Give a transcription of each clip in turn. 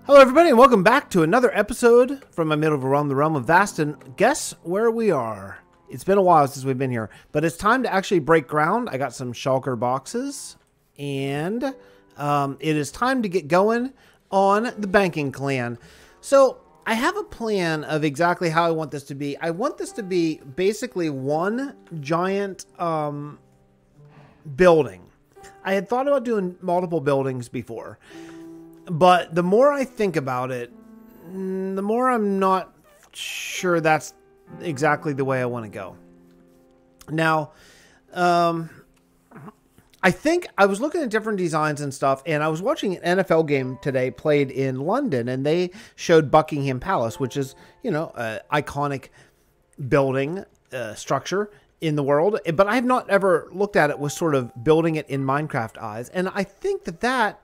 Hello everybody and welcome back to another episode from my medieval realm, the realm of Vasten. Guess where we are? It's been a while since we've been here, but it's time to actually break ground. I got some shulker boxes and it is time to get going on the banking clan. So I have a plan of exactly how I want this to be. I want this to be basically one giant building. I had thought about doing multiple buildings before, but the more I think about it, the more I'm not sure that's exactly the way I want to go. Now, I think I was looking at different designs and stuff, and I was watching an NFL game today played in London, and they showed Buckingham Palace, which is, you know, an iconic building structure in the world. But I have not ever looked at it with sort of building it in Minecraft eyes. And I think that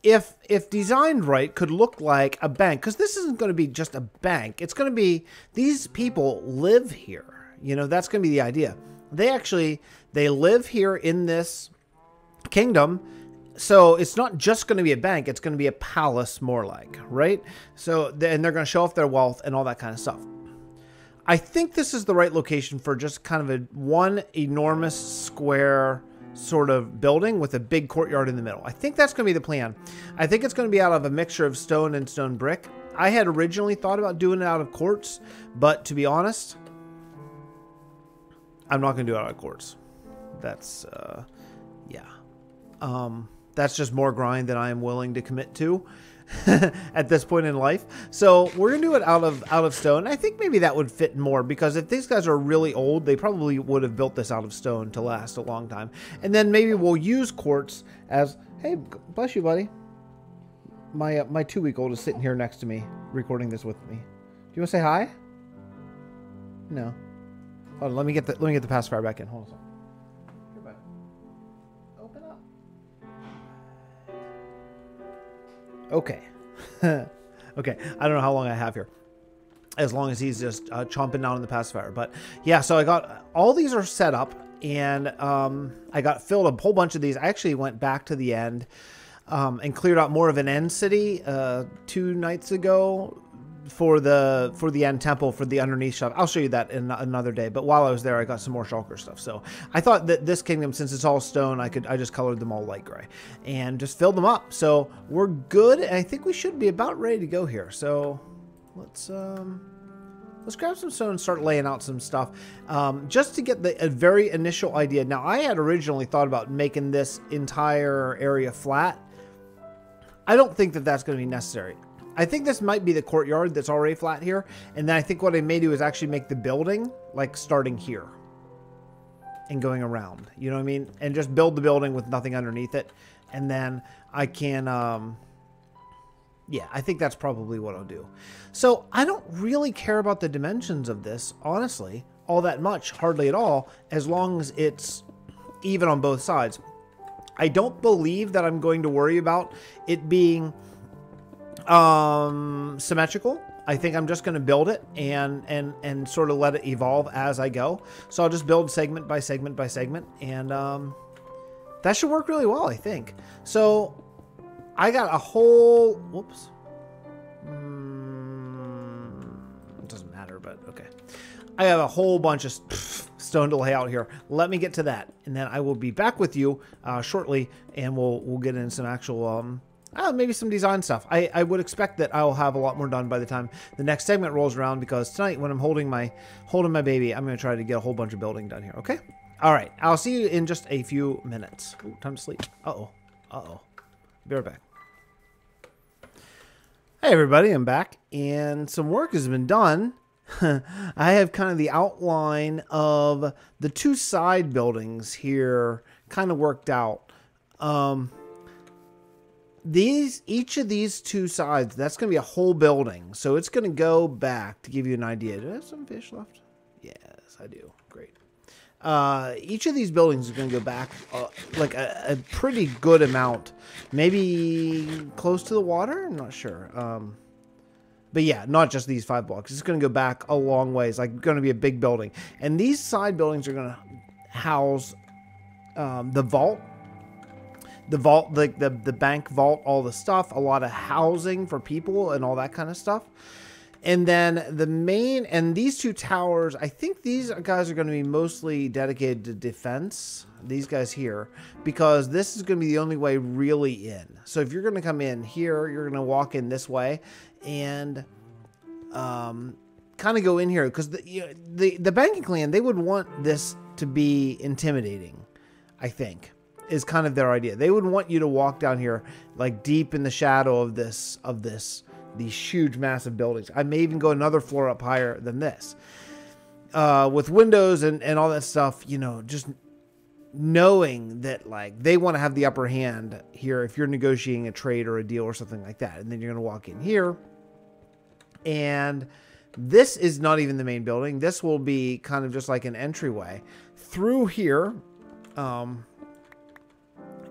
if designed right, could look like a bank, because this isn't going to be just a bank. It's going to be, these people live here. You know, that's going to be the idea. They live here in this kingdom. So it's not just going to be a bank. It's going to be a palace more like, right? So, and they're going to show off their wealth and all that kind of stuff. I think this is the right location for just kind of one enormous square sort of building with a big courtyard in the middle. I think that's going to be the plan. I think it's going to be out of a mixture of stone and stone brick. I had originally thought about doing it out of quartz, but to be honest, I'm not going to do it out of quartz. That's, yeah. That's just more grind than I am willing to commit to at this point in life. So we're going to do it out of stone. I think maybe that would fit more, because if these guys are really old, they probably would have built this out of stone to last a long time. And then maybe we'll use quartz as, hey, bless you, buddy. My 2-week-old is sitting here next to me recording this with me. Do you want to say hi? No. Hold on, let me get the pacifier back in. Hold on a second. Here, bud. Open up. Okay. Okay. I don't know how long I have here. As long as he's just chomping down on the pacifier. But yeah, so I got all these are set up, and I got filled a whole bunch of these. I actually went back to the end and cleared out more of an end city 2 nights ago for the end temple for the underneath shop. I'll show you that in another day. But while I was there, I got some more shulker stuff. So I thought that this kingdom, since it's all stone, I just colored them all light gray and just filled them up. So we're good, and I think we should be about ready to go here. So let's grab some stone and start laying out some stuff just to get a very initial idea. Now, I had originally thought about making this entire area flat. I don't think that that's going to be necessary. I think this might be the courtyard that's already flat here. And then I think what I may do is actually make the building like starting here and going around, you know what I mean? And just build the building with nothing underneath it. And then I can, yeah, I think that's probably what I'll do. So I don't really care about the dimensions of this, honestly, all that much, hardly at all, as long as it's even on both sides. I don't believe that I'm going to worry about it being symmetrical. I think I'm just going to build it and sort of let it evolve as I go. So I'll just build segment by segment by segment, and that should work really well, I think. So I got a whole, whoops, it doesn't matter, but okay. I have a whole bunch of stone to lay out here. Let me get to that, and then I will be back with you shortly, and we'll get into some actual maybe some design stuff. I would expect that I'll have a lot more done by the time the next segment rolls around, because tonight when I'm holding my baby, I'm going to try to get a whole bunch of building done here. Okay. All right. I'll see you in just a few minutes. Ooh, time to sleep. Uh-oh. Be right back. Hey everybody, I'm back, and some work has been done. I have kind of the outline of the 2 side buildings here kind of worked out. Each of these 2 sides, that's going to be a whole building. So it's going to go back, to give you an idea. Do I have some fish left? Yes, I do. Great. Each of these buildings is going to go back like a pretty good amount. Maybe close to the water? I'm not sure. But yeah, not just these 5 blocks. It's going to go back a long ways. Like, going to be a big building. And these side buildings are going to house the vault the vault, like the bank vault, all the stuff, a lot of housing for people and all that kind of stuff. And then the main, and these two towers, I think these guys are going to be mostly dedicated to defense, these guys here, because this is going to be the only way really in. So if you're going to come in here, you're going to walk in this way and kind of go in here, because the banking clan, they would want this to be intimidating, I think, is kind of their idea. They would want you to walk down here like deep in the shadow of these huge massive buildings. I may even go another floor up higher than this, with windows and all that stuff, you know, just knowing that like they want to have the upper hand here if you're negotiating a trade or a deal or something like that. And then you're going to walk in here, and this is not even the main building. This will be kind of just like an entryway through here.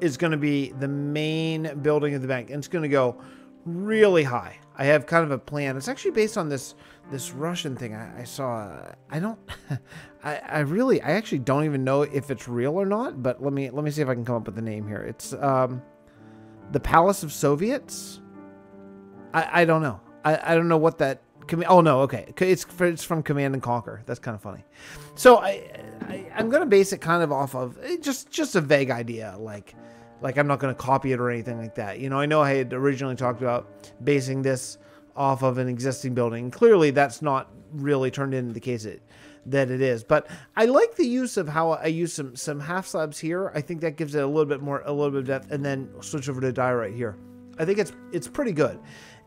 Is going to be the main building of the bank, and it's going to go really high. I have kind of a plan. It's actually based on this Russian thing I saw. I actually don't even know if it's real or not, but let me see if I can come up with the name here. It's the Palace of Soviets. I don't know. I don't know what that. Oh no, okay. It's from Command and Conquer. That's kind of funny. So I'm gonna base it kind of off of just a vague idea, like I'm not gonna copy it or anything like that. You know, I know I had originally talked about basing this off of an existing building. Clearly, that's not really turned into the case that it is. But I like the use of how I use some half slabs here. I think that gives it a little bit of depth, and then switch over to diorite here. I think it's pretty good.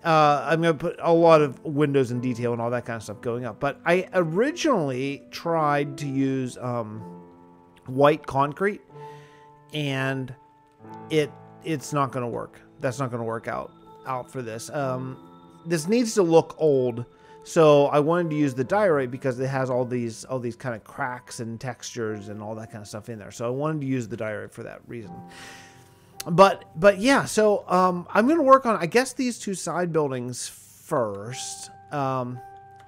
I'm going to put a lot of windows and detail and all that kind of stuff going up. But I originally tried to use white concrete, and it's not going to work. That's not going to work out for this. This needs to look old, so I wanted to use the diorite because it has all these kind of cracks and textures and all that kind of stuff in there. So I wanted to use the diorite for that reason. But yeah, so I'm going to work on, I guess, these two side buildings first, and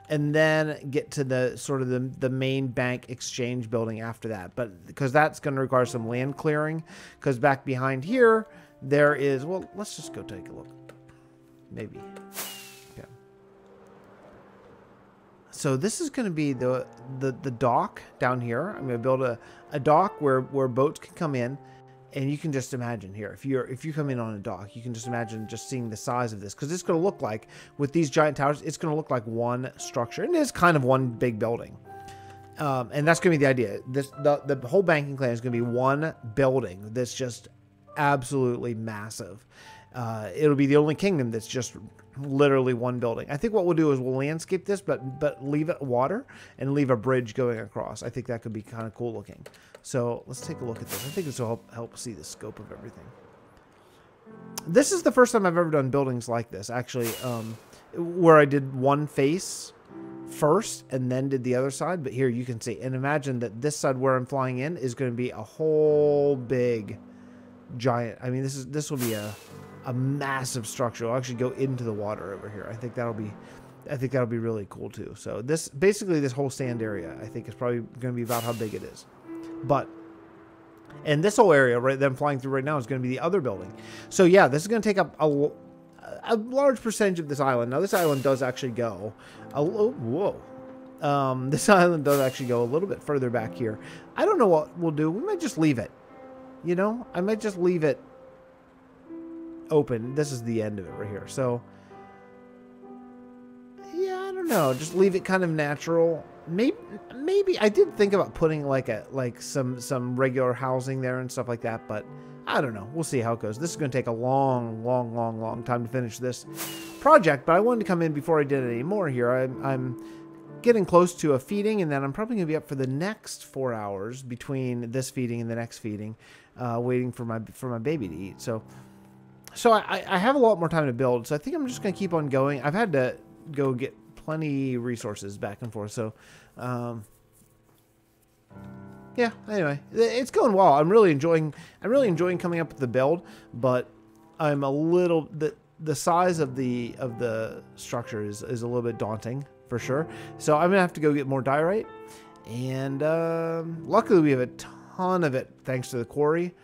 then get to the sort of the main bank exchange building after that. But because that's going to require some land clearing, because back behind here there is, well, let's just go take a look. Maybe. Okay. So this is going to be the dock down here. I'm going to build a dock where boats can come in. And you can just imagine here, if you come in on a dock, you can just imagine just seeing the size of this, because it's going to look like, with these giant towers, it's going to look like one structure, and it is kind of one big building. And that's going to be the idea. The whole banking clan is going to be one building that's just absolutely massive. It'll be the only kingdom that's just literally one building. I think what we'll do is we'll landscape this, but leave it water and leave a bridge going across. I think that could be kind of cool looking. So let's take a look at this. I think this will help see the scope of everything. This is the first time I've ever done buildings like this, actually, where I did one face first and then did the other side. But here you can see, and imagine that this side where I'm flying in is going to be a whole big giant. I mean, this will be a massive structure. It'll actually go into the water over here. I think that'll be really cool too. So this whole sand area, I think, is probably going to be about how big it is. And this whole area right that I'm flying through right now is going to be the other building. So yeah, this is going to take up a large percentage of this island. Now this island does actually go this island does actually go a little bit further back here. I don't know what we'll do. We might just leave it. You know, I might just leave it open. This is the end of it right here. So yeah, I don't know. Just leave it kind of natural. Maybe I did think about putting like some regular housing there and stuff like that, but I don't know. We'll see how it goes. This is going to take a long time to finish this project, but I wanted to come in before I did it anymore here. I'm getting close to a feeding, and then I'm probably going to be up for the next 4 hours between this feeding and the next feeding, waiting for my baby to eat. So I have a lot more time to build, so I think I'm just going to keep on going. I've had to go get plenty resources back and forth, so yeah, anyway, it's going well. I'm really enjoying coming up with the build, but I'm a little the size of the structure is a little bit daunting for sure. So I'm gonna have to go get more diorite, and luckily we have a ton of it thanks to the quarry.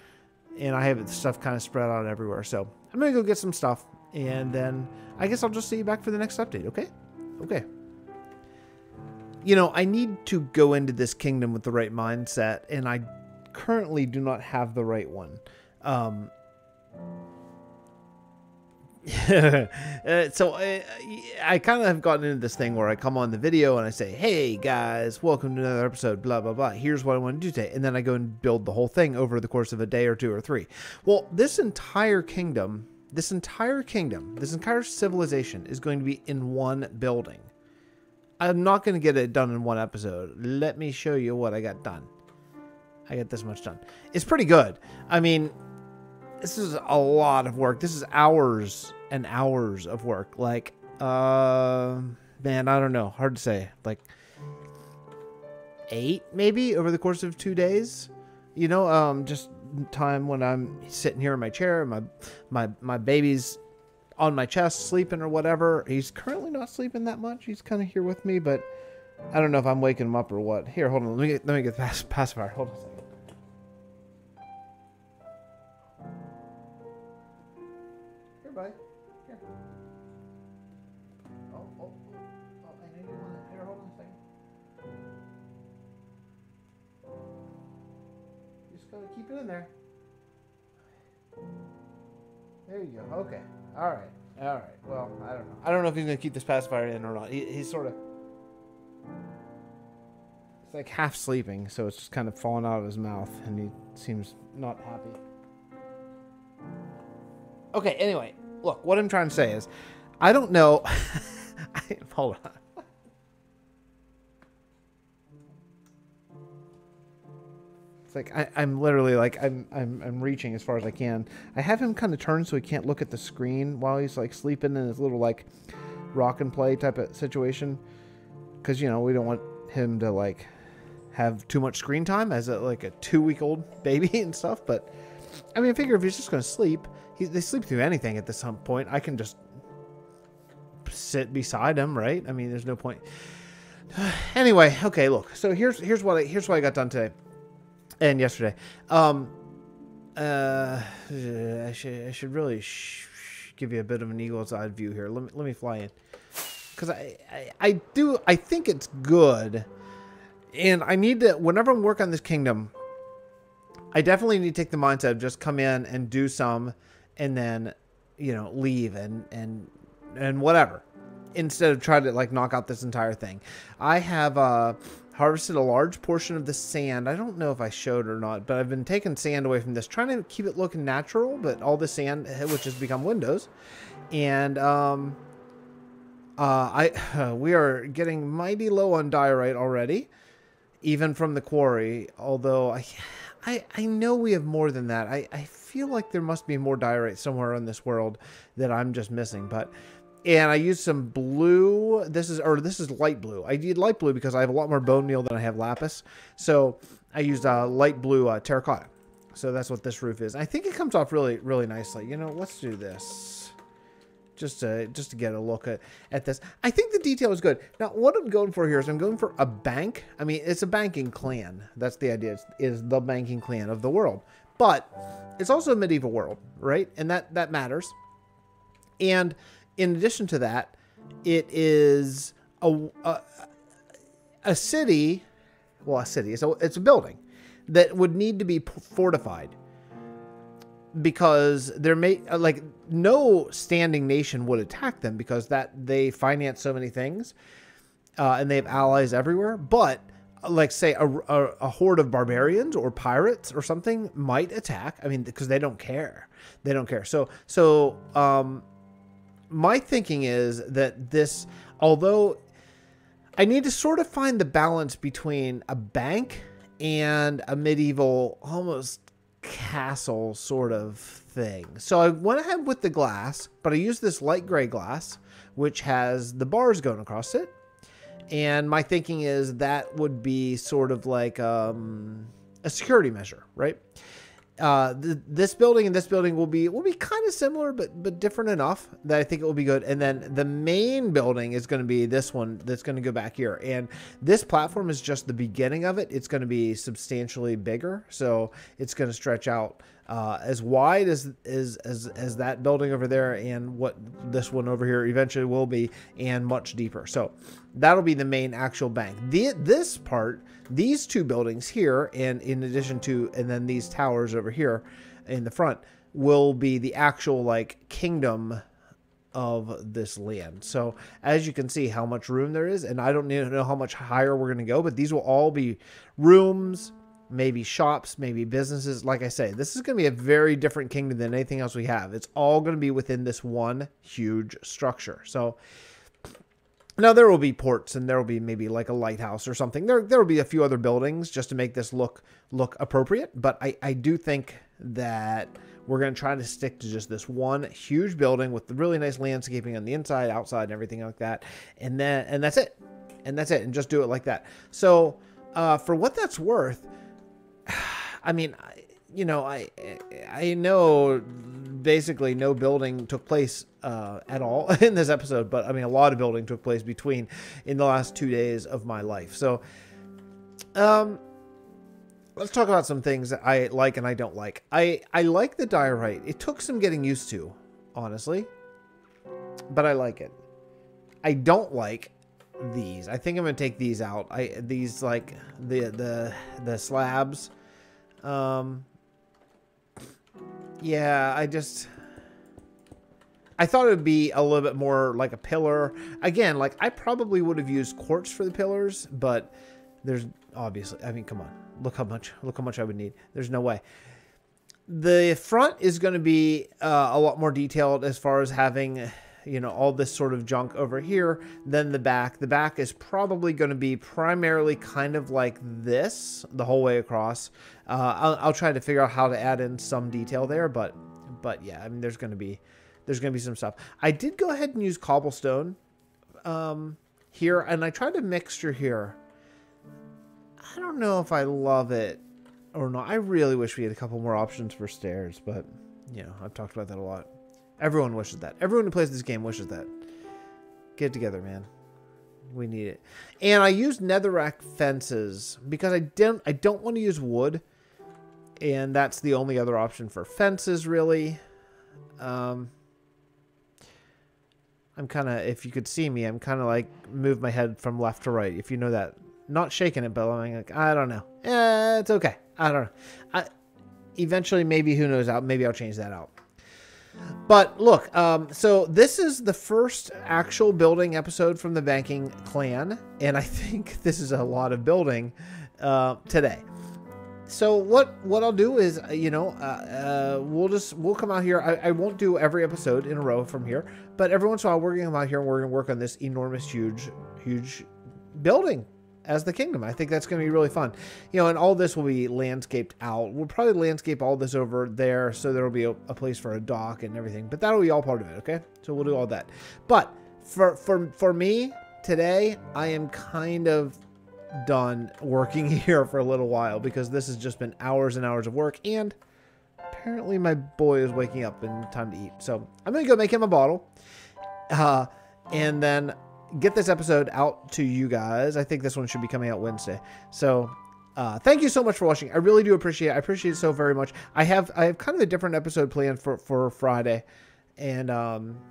and I have stuff kind of spread out everywhere. So I'm going to go get some stuff, and then I guess I'll just see you back for the next update, okay? Okay. You know, I need to go into this kingdom with the right mindset, and I currently do not have the right one. So I kind of have gotten into this thing where I come on the video and I say, hey guys, welcome to another episode, blah, blah, blah. Here's what I want to do today. And then I go and build the whole thing over the course of a day or 2 or 3. Well, this entire kingdom, this entire civilization is going to be in one building. I'm not going to get it done in one episode. Let me show you what I got done. I got this much done. It's pretty good. I mean, this is a lot of work. This is hours and hours of work. Like, man, I don't know. Hard to say. Like 8 maybe over the course of 2 days. You know, just time when I'm sitting here in my chair, my baby's on my chest sleeping or whatever. He's currently not sleeping that much. He's kind of here with me, but I don't know if I'm waking him up or what. Here, hold on. Let me get the pacifier. Hold on a second. Here, buddy. Here. Oh, I know you want it. Here, hold on a second. Just gotta keep it in there. There you go. Okay. All right. All right. Well, I don't know. I don't know if he's going to keep this pacifier in or not. He's sort of... It's like half sleeping, so it's just kind of falling out of his mouth, and he seems not happy. Okay, anyway. Look, what I'm trying to say is, I don't know... Hold on. Like I'm literally like I'm reaching as far as I can. I have him kind of turned so he can't look at the screen while he's like sleeping in his little like rock and play type of situation, because you know we don't want him to like have too much screen time as a 2-week-old baby and stuff. But I mean, I figure if he's just gonna sleep, they sleep through anything at some point. I can just sit beside him, right? I mean, there's no point. Anyway, okay, look. So here's what I got done today. And yesterday, I should really give you a bit of an eagle's eye view here. Let me fly in, because I think it's good, and I need to, whenever I'm working on this kingdom, I definitely need to take the mindset of just come in and do some, and then leave and whatever, instead of trying to like knock out this entire thing. I have harvested a large portion of the sand. I don't know if I showed or not, but I've been taking sand away from this, trying to keep it looking natural, but all the sand, which has become windows. And we are getting mighty low on diorite already, even from the quarry, although I know we have more than that. I feel like there must be more diorite somewhere in this world that I'm just missing, but... And I used some blue. This is light blue. I did light blue because I have a lot more bone meal than I have lapis. So I used light blue terracotta. So that's what this roof is. I think it comes off really, really nicely. You know, let's do this. Just to get a look at this. I think the detail is good. Now, what I'm going for here is I'm going for a bank. I mean, it's a banking clan. That's the idea. It is the banking clan of the world. But it's also a medieval world, right? And that matters. And... in addition to that, it is a city. Well, a city. So it's a building that would need to be fortified, because there may no standing nation would attack them, because they finance so many things, and they have allies everywhere. But like say a horde of barbarians or pirates or something might attack. I mean, because they don't care. They don't care. So my thinking is that this, although I need to sort of find the balance between a bank and a medieval, almost castle sort of thing. So I went ahead with the glass, but I used this light gray glass, which has the bars going across it. And my thinking is that would be sort of like a security measure, right? This building and this building will be kind of similar, but different enough that I think it will be good. And then the main building is going to be this one that's going to go back here. And this platform is just the beginning of it. It's going to be substantially bigger, so it's going to stretch out as wide as that building over there and what this one over here eventually will be, and much deeper. So that'll be the main actual bank. This part, these two buildings here, and in addition to, and then these towers over here in the front, will be the actual like kingdom of this land. So as you can see how much room there is, and I don't even know how much higher we're going to go, but these will all be rooms, maybe shops, maybe businesses. Like I say, this is going to be a very different kingdom than anything else we have. It's all going to be within this one huge structure. So now there will be ports, and there will be maybe like a lighthouse or something. There will be a few other buildings just to make this look appropriate. But I do think that we're going to try to stick to just this one huge building with the really nice landscaping on the inside, outside, and everything like that. And that's it. And that's it. And just do it like that. So for what that's worth, I mean, you know, I know basically no building took place at all in this episode, but I mean, a lot of building took place in the last 2 days of my life. So let's talk about some things that I like and I don't like. I like the diorite. It took some getting used to, honestly, but I like it. I don't like these. I think I'm gonna take these out. These like the slabs. Yeah, I thought it would be a little bit more like a pillar. Again, like I probably would have used quartz for the pillars, but there's obviously, I mean, come on, look how much I would need. There's no way. The front is going to be a lot more detailed as far as having, you know, all this sort of junk over here than the back. The back is probably going to be primarily kind of like this the whole way across. I'll try to figure out how to add in some detail there, but yeah, I mean, there's going to be some stuff. I did go ahead and use cobblestone here, and I tried a mixture here. I don't know if I love it or not. I really wish we had a couple more options for stairs, but you know, I've talked about that a lot. Everyone wishes that. Everyone who plays this game wishes that. Get it together, man. We need it. And I used netherrack fences because I don't want to use wood, and that's the only other option for fences, really. I'm kind of, if you could see me, I'm kind of like move my head from left to right, if you know that. Not shaking it, but I'm like, I don't know. It's okay. I don't know. Eventually, maybe, who knows, maybe I'll change that out. But look, so this is the first actual building episode from the banking clan, and I think this is a lot of building today. So what I'll do is, you know, we'll come out here. I won't do every episode in a row from here, but every once in a while we're going to come out here and we're going to work on this enormous, huge building as the kingdom. I think that's going to be really fun. You know, and all this will be landscaped out. We'll probably landscape all this over there, so there'll be a place for a dock and everything, but that'll be all part of it, okay? So we'll do all that. But for me today, I am kind of done working here for a little while because this has just been hours and hours of work, and apparently my boy is waking up and time to eat. So I'm going to go make him a bottle, and then get this episode out to you guys. I think this one should be coming out Wednesday. So thank you so much for watching. I really do appreciate it. I appreciate it so very much. I have kind of a different episode planned for Friday, and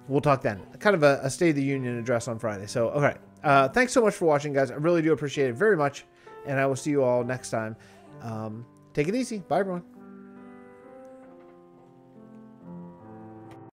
we'll talk then. Kind of a State of the Union address on Friday. So, okay. Thanks so much for watching, guys. I really do appreciate it very much, and I will see you all next time. Take it easy. Bye, everyone.